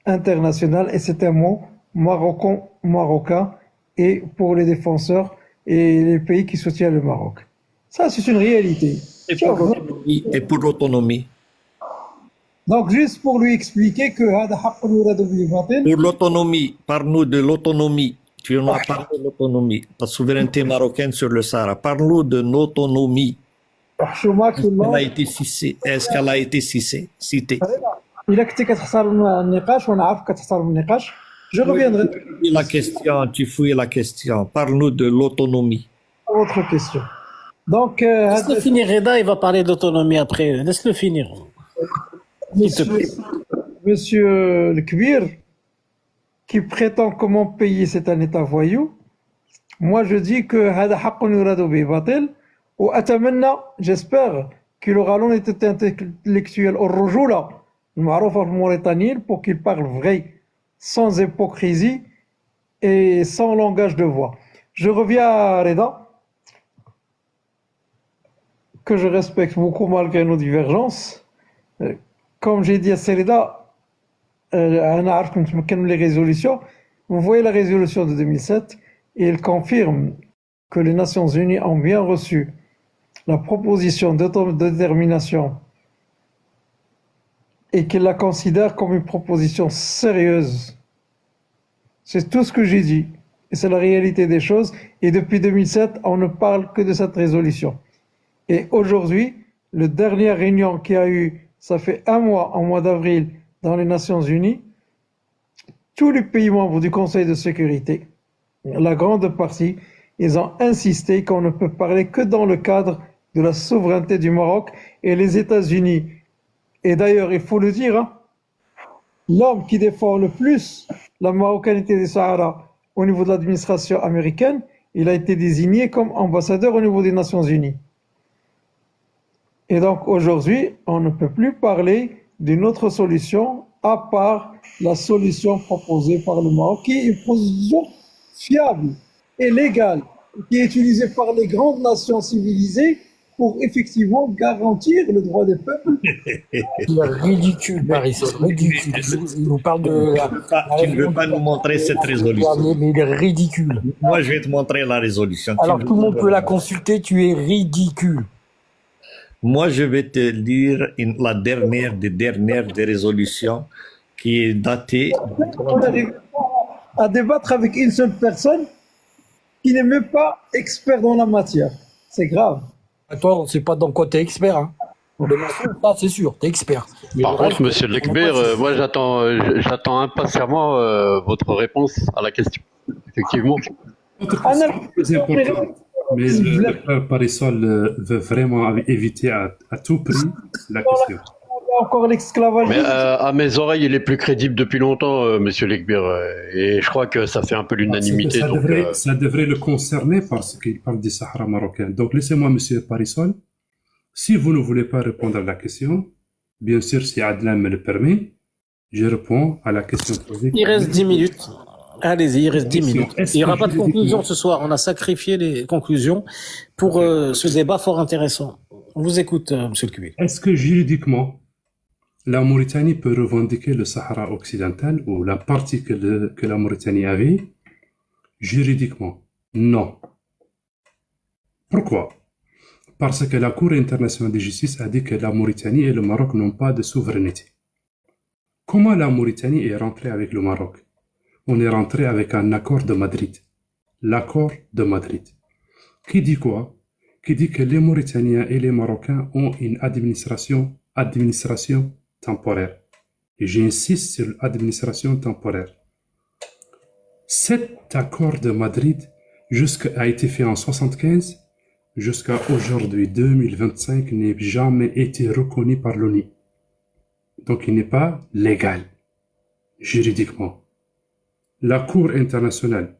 internationales, et c'est un mot marocain et pour les défenseurs et les pays qui soutiennent le Maroc. Ça, c'est une réalité. Et pour l'autonomie. Donc, juste pour lui expliquer que Pour l'autonomie, parle-nous de l'autonomie. Tu en as parlé de l'autonomie, la souveraineté marocaine sur le Sahara. Parle-nous de l'autonomie. Est-ce qu'elle a été citée? إلا كنتي كتحترم النقاش وانا عارف كتحترم النقاش je reviendrai. La question, tu fouilles la question. Parle-nous de l'autonomie. Autre question. Donc, Laisse-le finir, Reda, il va parler d'autonomie après. Laisse-le finir. Monsieur le Kbir, qui prétend que mon pays c'est un État voyou, moi je dis que هذا حق يراد به باطل وأتمنى, j'espère qu'il aura l'honnêteté intellectuelle الرجولة المعروفة في Mauritanie pour qu'il parle vrai, sans hypocrisie et sans langage de voix. Je reviens à Reda, que je respecte beaucoup malgré nos divergences. Comme j'ai dit à Reda, les résolutions, vous voyez la résolution de 2007, et elle confirme que les Nations Unies ont bien reçu la proposition d'autodétermination et qu'elle la considère comme une proposition sérieuse. C'est tout ce que j'ai dit. Et c'est la réalité des choses. Et depuis 2007, on ne parle que de cette résolution. Et aujourd'hui, la dernière réunion qu'il y a eu, ça fait un mois, en mois d'avril, dans les Nations Unies, tous les pays membres du Conseil de sécurité, la grande partie, ils ont insisté qu'on ne peut parler que dans le cadre de la souveraineté du Maroc et les États-Unis. Et d'ailleurs, il faut le dire, hein, l'homme qui défend le plus la marocanité du Sahara au niveau de l'administration américaine, il a été désigné comme ambassadeur au niveau des Nations Unies. Et donc aujourd'hui, on ne peut plus parler d'une autre solution à part la solution proposée par le Maroc, qui est une position fiable et légale, qui est utilisée par les grandes nations civilisées pour effectivement garantir le droit des peuples. C'est ridicule, Paris, c'est ridicule. Il nous parle de... Tu ne veux pas nous montrer cette résolution. Mais il est ridicule. Moi, je vais te montrer la résolution. Alors tout le monde peut la consulter, tu es ridicule. Moi, je vais te lire la dernière des résolutions qui est datée. On arrive à débattre avec une seule personne qui n'est même pas expert dans la matière. C'est grave. Toi, on ne sait pas dans quoi tu es expert. Hein. Ça, c'est sûr, tu es expert. Par contre, monsieur Lekber, moi j'attends impatiemment votre réponse à la question. Effectivement. Autre question très importante. Mais le peuple Paris-Sol veut vraiment éviter à tout prix la question. Encore l'esclavage. Mais à mes oreilles, il est plus crédible depuis longtemps, monsieur Lekber. Et je crois que ça fait un peu l'unanimité. Ça devrait le concerner parce qu'il parle du Sahara marocain. Donc laissez-moi, monsieur Paris-Sol, si vous ne voulez pas répondre à la question, bien sûr, si Adlan me le permet, je réponds à la question posée. Il reste 10 minutes. Allez-y, il reste 10 minutes. Il n'y aura pas de conclusion ce soir. On a sacrifié les conclusions pour ce débat fort intéressant. On vous écoute, monsieur le Cubier. Est-ce que juridiquement, la Mauritanie peut revendiquer le Sahara occidental ou la partie que la Mauritanie avait? Juridiquement, non. Pourquoi? Parce que la Cour internationale de justice a dit que la Mauritanie et le Maroc n'ont pas de souveraineté. Comment la Mauritanie est rentrée avec le Maroc? On est rentré avec un accord de Madrid. L'accord de Madrid. Qui dit quoi? Qui dit que les Mauritaniens et les Marocains ont une administration temporaire. Et j'insiste sur l'administration temporaire. Cet accord de Madrid a été fait en 1975. jusqu'à aujourd'hui, 2025, n'ait jamais été reconnu par l'ONU. Donc il n'est pas légal, juridiquement. La Cour internationale,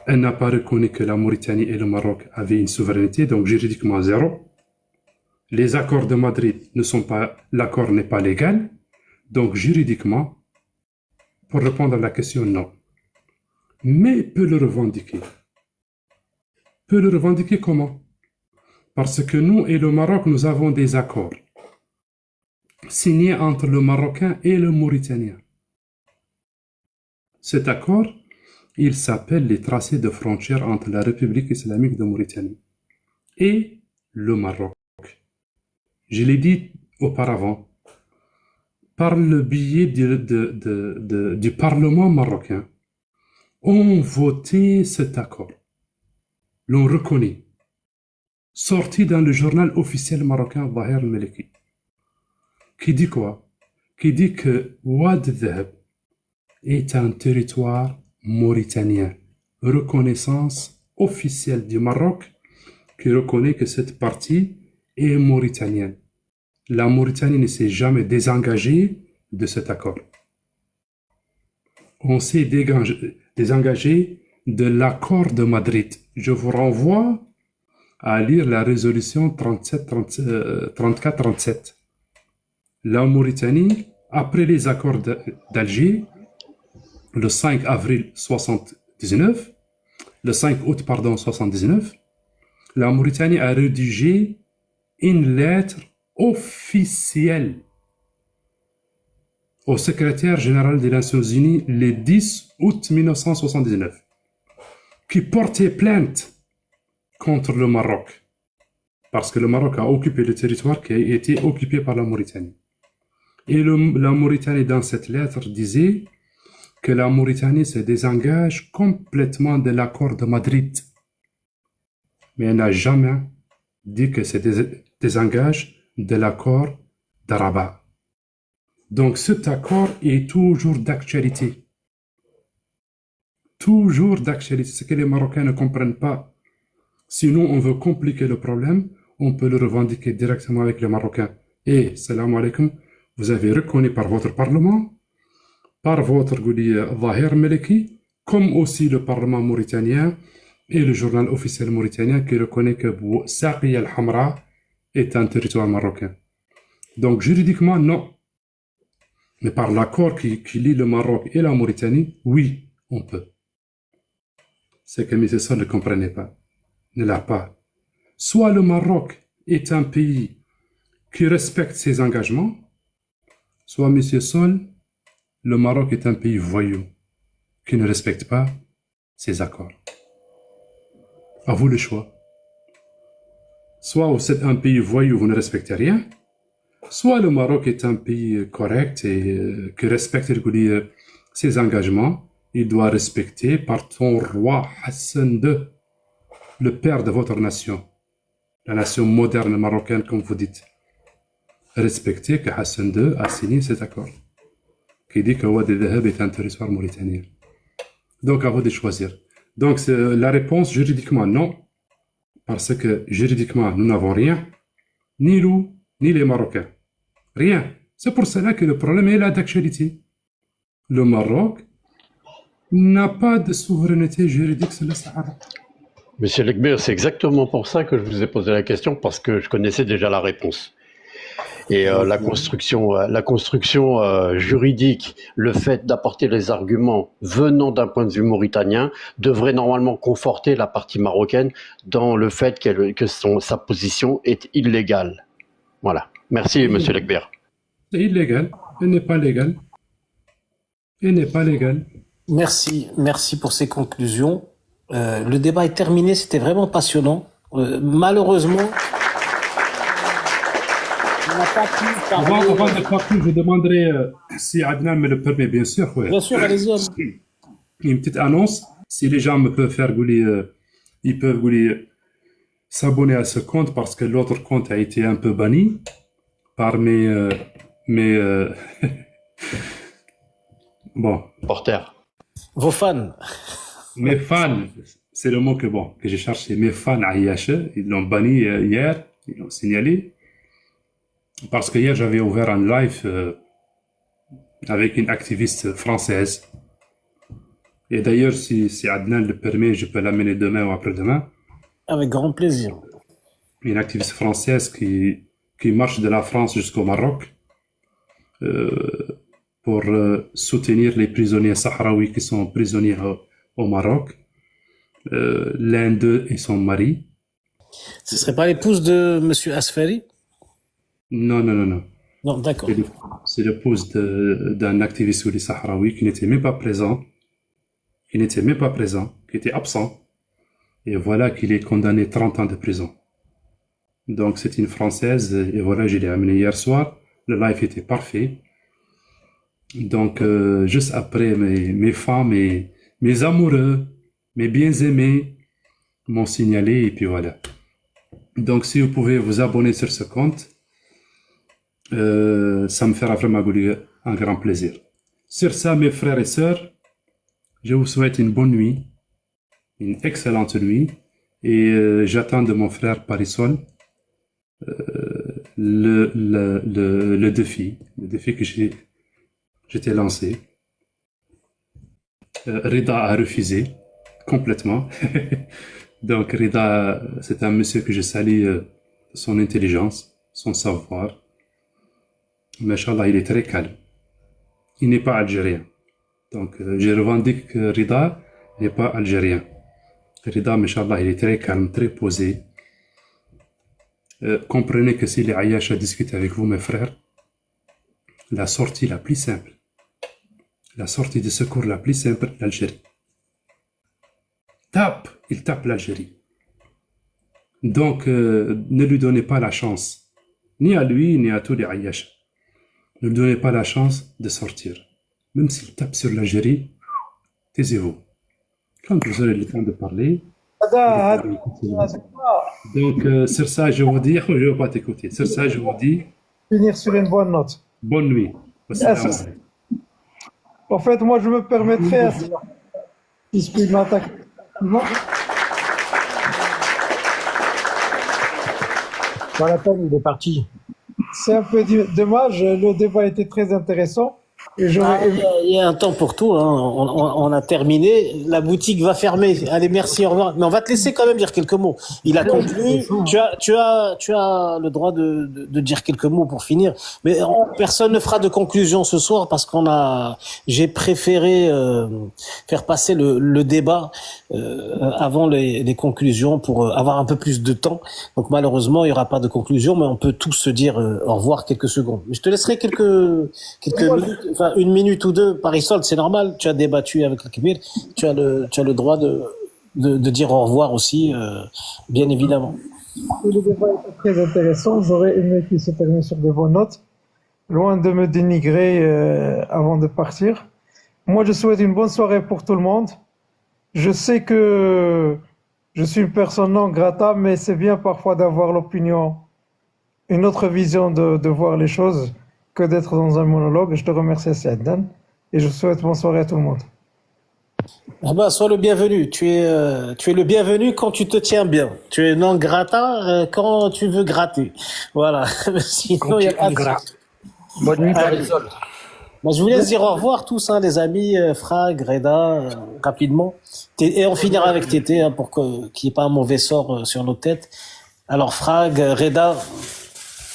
elle n'a pas reconnu que la Mauritanie et le Maroc avaient une souveraineté, donc juridiquement zéro. Les accords de Madrid ne sont pas, l'accord n'est pas légal, donc juridiquement, pour répondre à la question, non. Mais peut le revendiquer. Peut le revendiquer comment? Parce que nous et le Maroc, nous avons des accords signés entre le Marocain et le Mauritanien. Cet accord, il s'appelle les tracés de frontières entre la République islamique de Mauritanie et le Maroc. Je l'ai dit auparavant, par le biais du Parlement marocain, ont voté cet accord, l'ont reconnu, sorti dans le journal officiel marocain Zahir al-Maliki, qui dit quoi? Qui dit que Ouad al-Dhahab est un territoire mauritanien, reconnaissance officielle du Maroc qui reconnaît que cette partie est mauritanienne. La Mauritanie ne s'est jamais désengagée de cet accord. On s'est désengagé de l'accord de Madrid. Je vous renvoie à lire la résolution 34-37. La Mauritanie, après les accords d'Alger, le 5 avril 79, le 5 août, 79, la Mauritanie a rédigé une lettre officielle au secrétaire général des Nations Unies le 10 août 1979, qui portait plainte contre le Maroc, parce que le Maroc a occupé le territoire qui a été occupé par la Mauritanie. Et la Mauritanie, dans cette lettre, disait que la Mauritanie se désengage complètement de l'accord de Madrid. Mais elle n'a jamais dit que se désengage de l'accord de Rabat. Donc cet accord est toujours d'actualité. Toujours d'actualité. Ce que les Marocains ne comprennent pas. Sinon, on veut compliquer le problème, on peut le revendiquer directement avec les Marocains. Et, salam alaikum, vous avez reconnu par votre Parlement, par votre Zahir Maliki, comme aussi le Parlement mauritanien et le journal officiel mauritanien qui reconnaît que Saqi al-Hamra est un territoire marocain. Donc juridiquement, non. Mais par l'accord qui lie le Maroc et la Mauritanie, oui, on peut. C'est que M. Sol ne comprenait pas, ne l'a pas. Soit le Maroc est un pays qui respecte ses engagements, soit M. Sol, le Maroc est un pays voyou qui ne respecte pas ses accords. À vous le choix. Soit vous êtes un pays voyou, vous ne respectez rien, soit le Maroc est un pays correct et qui respecte ses engagements. Il doit respecter par son roi Hassan II, le père de votre nation, la nation moderne marocaine comme vous dites. Respectez que Hassan II a signé cet accord, qui dit que Ouad al-Dhahab est un territoire mauritanien. Donc à vous de choisir. Donc la réponse juridiquement non, parce que juridiquement nous n'avons rien, ni nous, ni les Marocains. Rien. C'est pour cela que le problème est là d'actualité. Le Maroc n'a pas de souveraineté juridique sur le Sahara. Monsieur Lekber, c'est exactement pour ça que je vous ai posé la question, parce que je connaissais déjà la réponse. Et la construction juridique, le fait d'apporter les arguments venant d'un point de vue mauritanien, devrait normalement conforter la partie marocaine dans le fait que sa position est illégale. Voilà. Merci, Monsieur Lekber. C'est illégal. Elle n'est pas légale. Elle n'est pas légale. Merci pour ces conclusions. Le débat est terminé, c'était vraiment passionnant. Malheureusement, on n'a pas pu parler... Avant de partir, je demanderai si Adnan me le permet, bien sûr. Ouais. Bien sûr, allez-y. Une petite annonce, si les gens me peuvent faire ils peuvent s'abonner à ce compte parce que l'autre compte a été un peu banni par mes bon. Porter. Vos fans. Mes fans, C'est le mot que j'ai cherché. Mes fans Aïache, ils l'ont banni hier, ils l'ont signalé. Parce que hier, j'avais ouvert un live avec une activiste française. Et d'ailleurs, si Adnan le permet, je peux l'amener demain ou après-demain. Avec grand plaisir. Une activiste française qui marche de la France jusqu'au Maroc pour soutenir les prisonniers sahraouis qui sont prisonniers au Maroc. L'un d'eux est son mari. Ce serait pas l'épouse de Monsieur Asfari? Non, non, non, non. Non, d'accord. C'est l'épouse d'un activiste sahraoui qui n'était même pas présent, qui était absent. Et voilà qu'il est condamné 30 ans de prison. Donc c'est une Française, et voilà, je l'ai amenée hier soir. Le live était parfait. Donc juste après, mes femmes et mes amoureux, mes bien-aimés m'ont signalé, et puis voilà. Donc si vous pouvez vous abonner sur ce compte, ça me fera vraiment un grand plaisir. Sur ça, mes frères et sœurs, je vous souhaite une bonne nuit, une excellente nuit, et j'attends de mon frère Parisol le défi que j'étais lancé. Rida a refusé complètement. Donc Rida, c'est un monsieur que je salue son intelligence, son savoir. Machallah, il est très calme. Il n'est pas algérien. Donc je revendique que Rida n'est pas algérien. Rida, Machallah, il est très calme, très posé. Comprenez que si les Aïacha discutent avec vous, mes frères, la sortie la plus simple, la sortie de secours la plus simple, l'Algérie. Il tape l'Algérie. Donc, ne lui donnez pas la chance, ni à lui, ni à tous les Aïacha. Ne lui donnez pas la chance de sortir. Même s'il tape sur l'Algérie, taisez-vous. Quand vous aurez le temps de parler, donc sur ça, je vous dis, je ne vais pas t'écouter. Sur ça, je vous dis. Finir sur une bonne note. Bonne nuit. En fait, moi, je me permettrais, puisqu'il m'attaque. Voilà, il est parti. C'est un peu dommage, le débat était très intéressant. Et il y a un temps pour tout, hein. On a terminé. La boutique va fermer. Allez, merci, au revoir. Mais on va te laisser quand même dire quelques mots. Il a conclu. Tu as le droit de dire quelques mots pour finir. Mais personne ne fera de conclusion ce soir parce j'ai préféré faire passer le débat avant les conclusions pour avoir un peu plus de temps. Donc malheureusement, il y aura pas de conclusion, mais on peut tous se dire au revoir quelques secondes. Mais je te laisserai quelques minutes, enfin une minute ou deux. Parisol, c'est normal. Tu as débattu avec le Kibir. Tu as le droit de dire au revoir aussi, bien évidemment. Le débat était très intéressant. J'aurais aimé qu'il se termine sur de bonnes notes. Loin de me dénigrer avant de partir. Moi, je souhaite une bonne soirée pour tout le monde. Je sais que je suis une personne non grata, mais c'est bien parfois d'avoir une autre vision de voir les choses que d'être dans un monologue. Je te remercie, Adnan, et je souhaite bonne soirée à tout le monde. Ah bah, sois le bienvenu. Tu es le bienvenu quand tu te tiens bien. Tu es non grata quand tu veux gratter. Voilà. Sinon, il y a pas de... Bonne nuit, Parisol. Moi, je vous laisse dire au revoir tous, hein, les amis, Frag, Reda, rapidement. Et on finira avec Tété, hein, pour qu'il n'y ait pas un mauvais sort sur nos têtes. Alors, Frag, Reda,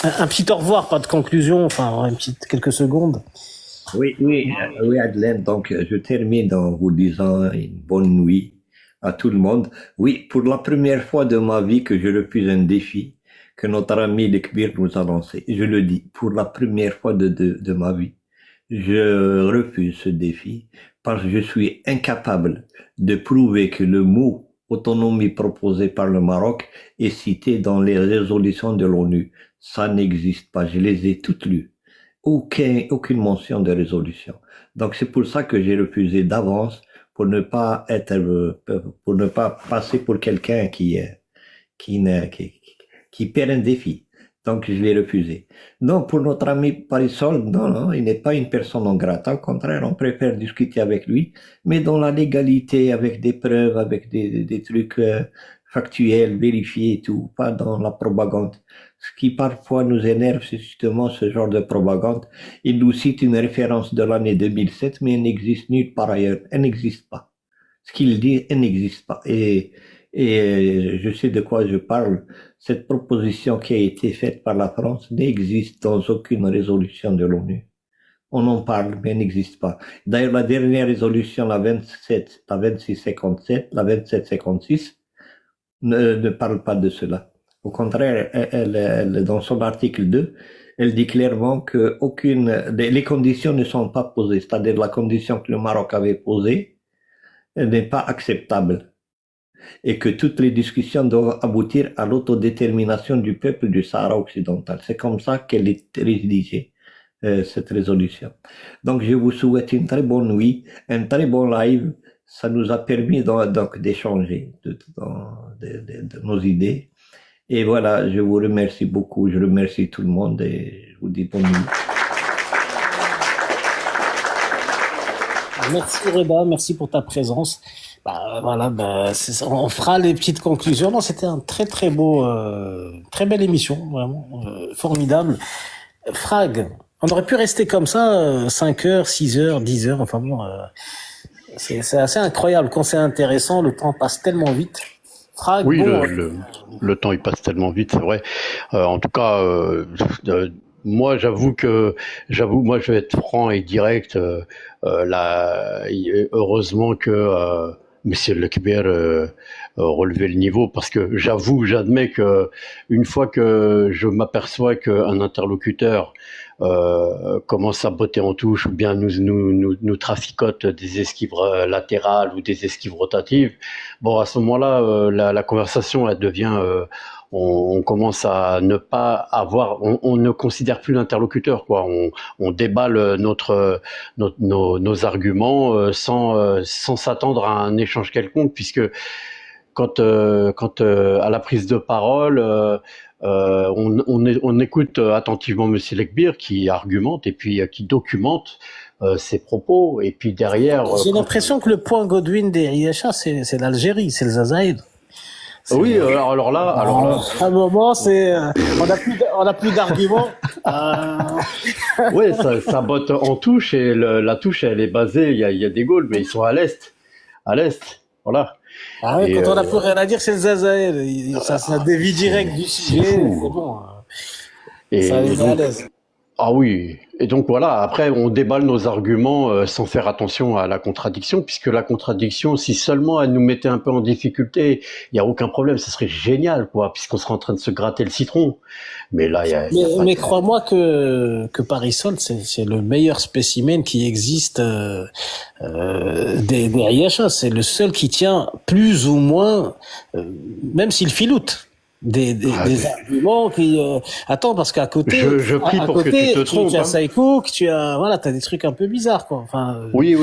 un petit au revoir, pas de conclusion, enfin, quelques secondes. Oui, Adelaine. Donc, je termine en vous disant une bonne nuit à tout le monde. Oui, pour la première fois de ma vie que je refuse un défi que notre ami Lekbir nous a lancé. Je le dis, pour la première fois de ma vie. Je refuse ce défi parce que je suis incapable de prouver que le mot autonomie proposé par le Maroc est cité dans les résolutions de l'ONU. Ça n'existe pas. Je les ai toutes lues. Aucune mention de résolution. Donc c'est pour ça que j'ai refusé d'avance pour ne pas passer pour quelqu'un qui perd un défi. Donc, je l'ai refusé. Donc, pour notre ami Parisol, non, il n'est pas une personne non grata. Au contraire, on préfère discuter avec lui, mais dans la légalité, avec des preuves, avec des trucs factuels, vérifiés et tout, pas dans la propagande. Ce qui parfois nous énerve, c'est justement ce genre de propagande. Il nous cite une référence de l'année 2007, mais elle n'existe nulle part ailleurs. Elle n'existe pas. Ce qu'il dit, elle n'existe pas. Et je sais de quoi je parle. Cette proposition qui a été faite par la France n'existe dans aucune résolution de l'ONU. On en parle, mais elle n'existe pas. D'ailleurs, la dernière résolution, la 2657, la 2756, ne parle pas de cela. Au contraire, elle, dans son article 2, elle dit clairement que les conditions ne sont pas posées. C'est-à-dire la condition que le Maroc avait posée n'est pas acceptable. Et que toutes les discussions doivent aboutir à l'autodétermination du peuple du Sahara occidental. C'est comme ça qu'elle est rédigée, cette résolution. Donc, je vous souhaite une très bonne nuit, un très bon live. Ça nous a permis donc d'échanger de nos idées. Et voilà, je vous remercie beaucoup. Je remercie tout le monde et je vous dis bonne nuit. Merci Reda, merci pour ta présence. On fera les petites conclusions. Non, c'était un très très beau, très belle émission, vraiment formidable. Frag, on aurait pu rester comme ça 5 heures, 6 heures, 10 heures. Enfin bon, c'est assez incroyable. Quand c'est intéressant, le temps passe tellement vite. Frag, Oui, bon, le temps il passe tellement vite, c'est vrai. En tout cas, moi moi je vais être franc et direct. Heureusement que Monsieur Lekber relevait le niveau, parce que j'admets que une fois que je m'aperçois qu'un interlocuteur commence à botter en touche ou bien nous traficote des esquives latérales ou des esquives rotatives, bon, à ce moment-là, la conversation elle devient on commence à ne pas avoir, on ne considère plus l'interlocuteur, quoi. On déballe nos arguments sans s'attendre à un échange quelconque, puisque quand à la prise de parole, on écoute attentivement Monsieur Lekbir qui argumente et puis qui documente ses propos, et puis derrière. j'ai l'impression que le point Godwin des IHA, c'est l'Algérie, c'est le Zazaïd. Oui, alors là, à un moment, on a plus d'arguments. Ouais, ça botte en touche, et la touche, elle est basée, il y a des Gaules, mais ils sont à l'est, voilà. Ah ouais, Et quand on n'a plus rien à dire, c'est le Zazaïd. Ça dévie direct du sujet. C'est bon. Ça les met à l'aise. Ah oui, et donc voilà, après on déballe nos arguments sans faire attention à la contradiction, puisque la contradiction, si seulement elle nous mettait un peu en difficulté, il n'y a aucun problème, ce serait génial, quoi, puisqu'on serait en train de se gratter le citron. Mais là, mais crois-moi que Parisol, c'est le meilleur spécimen qui existe des IHA. C'est le seul qui tient plus ou moins, même s'il filoute. Des arguments qui attends, parce qu'à côté je prie pour côté, que tu te trompes, tu as Saïkouk, t'as des trucs un peu bizarres, quoi. Enfin oui, on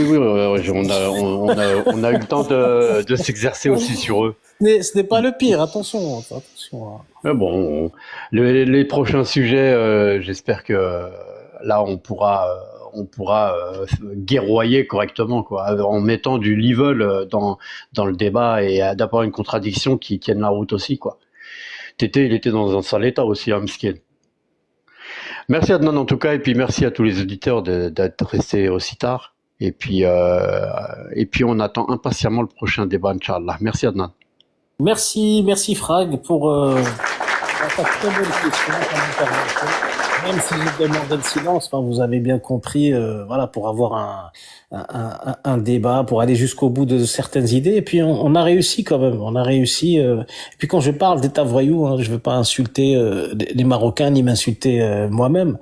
a eu le temps de s'exercer aussi sur eux. Mais ce n'est pas le pire, attention. Mais bon, les prochains sujets, j'espère que là on pourra guerroyer correctement, quoi, en mettant du level dans le débat, et d'avoir une contradiction qui tienne la route aussi, quoi. Tété, il était dans un sale état aussi, hein, Miskin. Merci Adnan en tout cas, et puis merci à tous les auditeurs d'être restés aussi tard. Et puis on attend impatiemment le prochain débat, Inch'Allah. Merci Adnan. Merci Frag pour ta très bonne question. Même si j'ai demandé le silence, vous avez bien compris, pour avoir un débat, pour aller jusqu'au bout de certaines idées. Et puis on a réussi quand même. Et puis quand je parle d'État voyou, je veux pas insulter les Marocains ni m'insulter moi-même,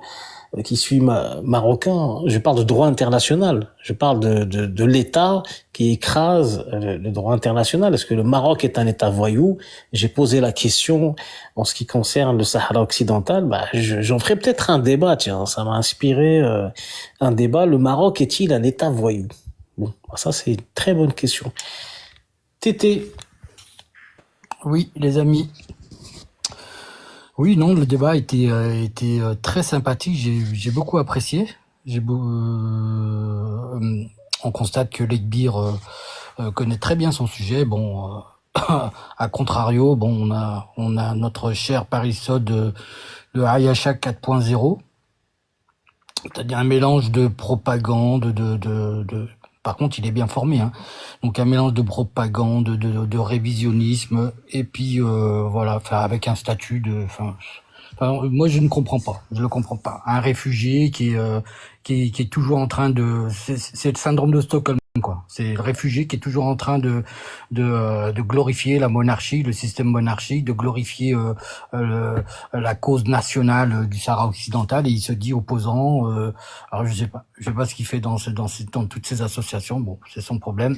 qui suis marocain. Je parle de droit international. Je parle de l'État qui écrase le droit international. Est-ce que le Maroc est un État voyou? J'ai posé la question en ce qui concerne le Sahara occidental. J'en ferai peut-être un débat. Tiens, ça m'a inspiré un débat. Le Maroc est-il un État voyou? Bon, ça c'est une très bonne question. Tété. Oui, les amis. Oui, non, le débat était très sympathique. J'ai beaucoup apprécié. On constate que Lekbir connaît très bien son sujet. Bon, à contrario, bon, on a notre cher Parisot de Ayasha 4.0, c'est-à-dire un mélange de propagande, par contre, il est bien formé, hein. Donc un mélange de propagande, de révisionnisme, et puis voilà, enfin avec un statut moi je ne comprends pas, je le comprends pas. Un réfugié qui est toujours en train c'est le syndrome de Stockholm, quoi. C'est le réfugié qui est toujours en train de glorifier la monarchie, le système monarchique, de glorifier la cause nationale du Sahara occidental, et il se dit opposant. Alors je sais pas ce qu'il fait dans toutes ces associations. Bon, c'est son problème.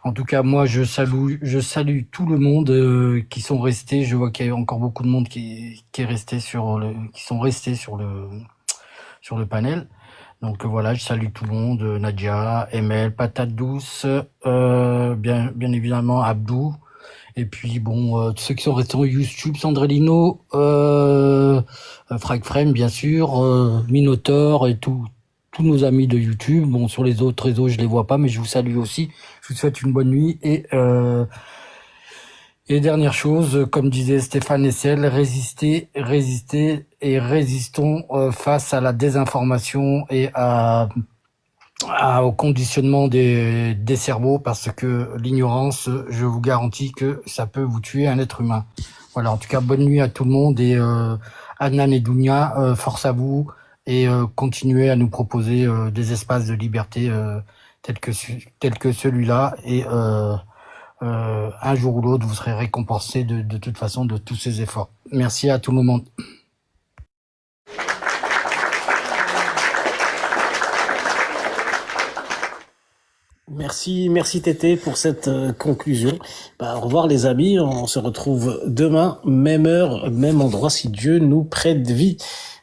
En tout cas, moi, je salue tout le monde qui sont restés. Je vois qu'il y a encore beaucoup de monde qui sont restés sur le panel. Donc voilà, je salue tout le monde, Nadia, Emel, Patate Douce, bien évidemment Abdou, et puis bon, tous ceux qui sont restés sur YouTube, Sandrelino, Frag Frame bien sûr, Minotaur et tous nos amis de YouTube. Bon, sur les autres réseaux, je les vois pas, mais je vous salue aussi. Je vous souhaite une bonne nuit et dernière chose, comme disait Stéphane Hessel, résistez et résistons face à la désinformation et au conditionnement des cerveaux, parce que l'ignorance, je vous garantis que ça peut vous tuer un être humain. Voilà, en tout cas, bonne nuit à tout le monde, et Adnan et Dounia, force à vous, et continuez à nous proposer des espaces de liberté tels que celui-là, et un jour ou l'autre, vous serez récompensé de toute façon de tous ces efforts. Merci à tout le monde. Merci Tété pour cette conclusion. Au revoir les amis, on se retrouve demain, même heure, même endroit, si Dieu nous prête vie.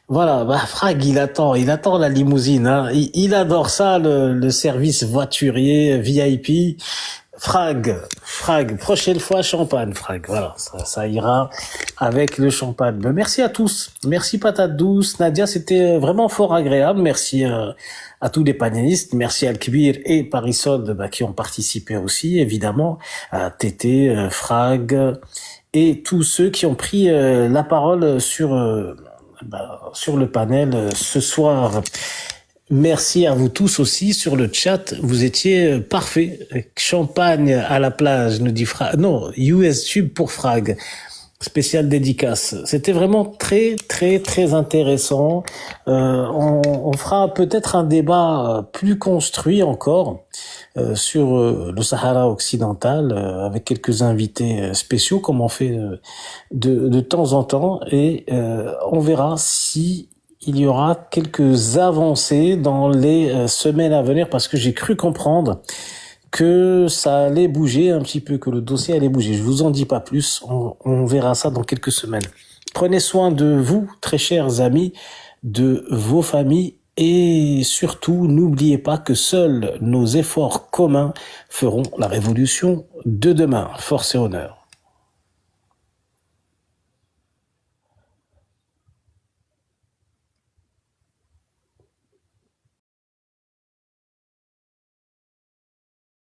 Voilà, Frag, il attend la limousine, hein. Il adore ça, le service voiturier VIP. Frag, prochaine fois champagne, Frag. Voilà, ça ira avec le champagne. Merci à tous. Merci Patate Douce, Nadia, c'était vraiment fort agréable. Merci à tous les panélistes. Merci à Al-Kbir et Parisod qui ont participé aussi, évidemment. À Tété, Frag et tous ceux qui ont pris la parole sur le panel ce soir. Merci à vous tous aussi sur le chat. Vous étiez parfait. Champagne à la plage, nous dit Frag. Non, US Tube pour Frag. Spécial dédicace. C'était vraiment très, très, très intéressant. On fera peut-être un débat plus construit encore sur le Sahara occidental avec quelques invités spéciaux, comme on fait de temps en temps. Et on verra si il y aura quelques avancées dans les semaines à venir, parce que j'ai cru comprendre que ça allait bouger un petit peu, que le dossier allait bouger. Je vous en dis pas plus, on verra ça dans quelques semaines. Prenez soin de vous, très chers amis, de vos familles, et surtout, n'oubliez pas que seuls nos efforts communs feront la révolution de demain. Force et honneur.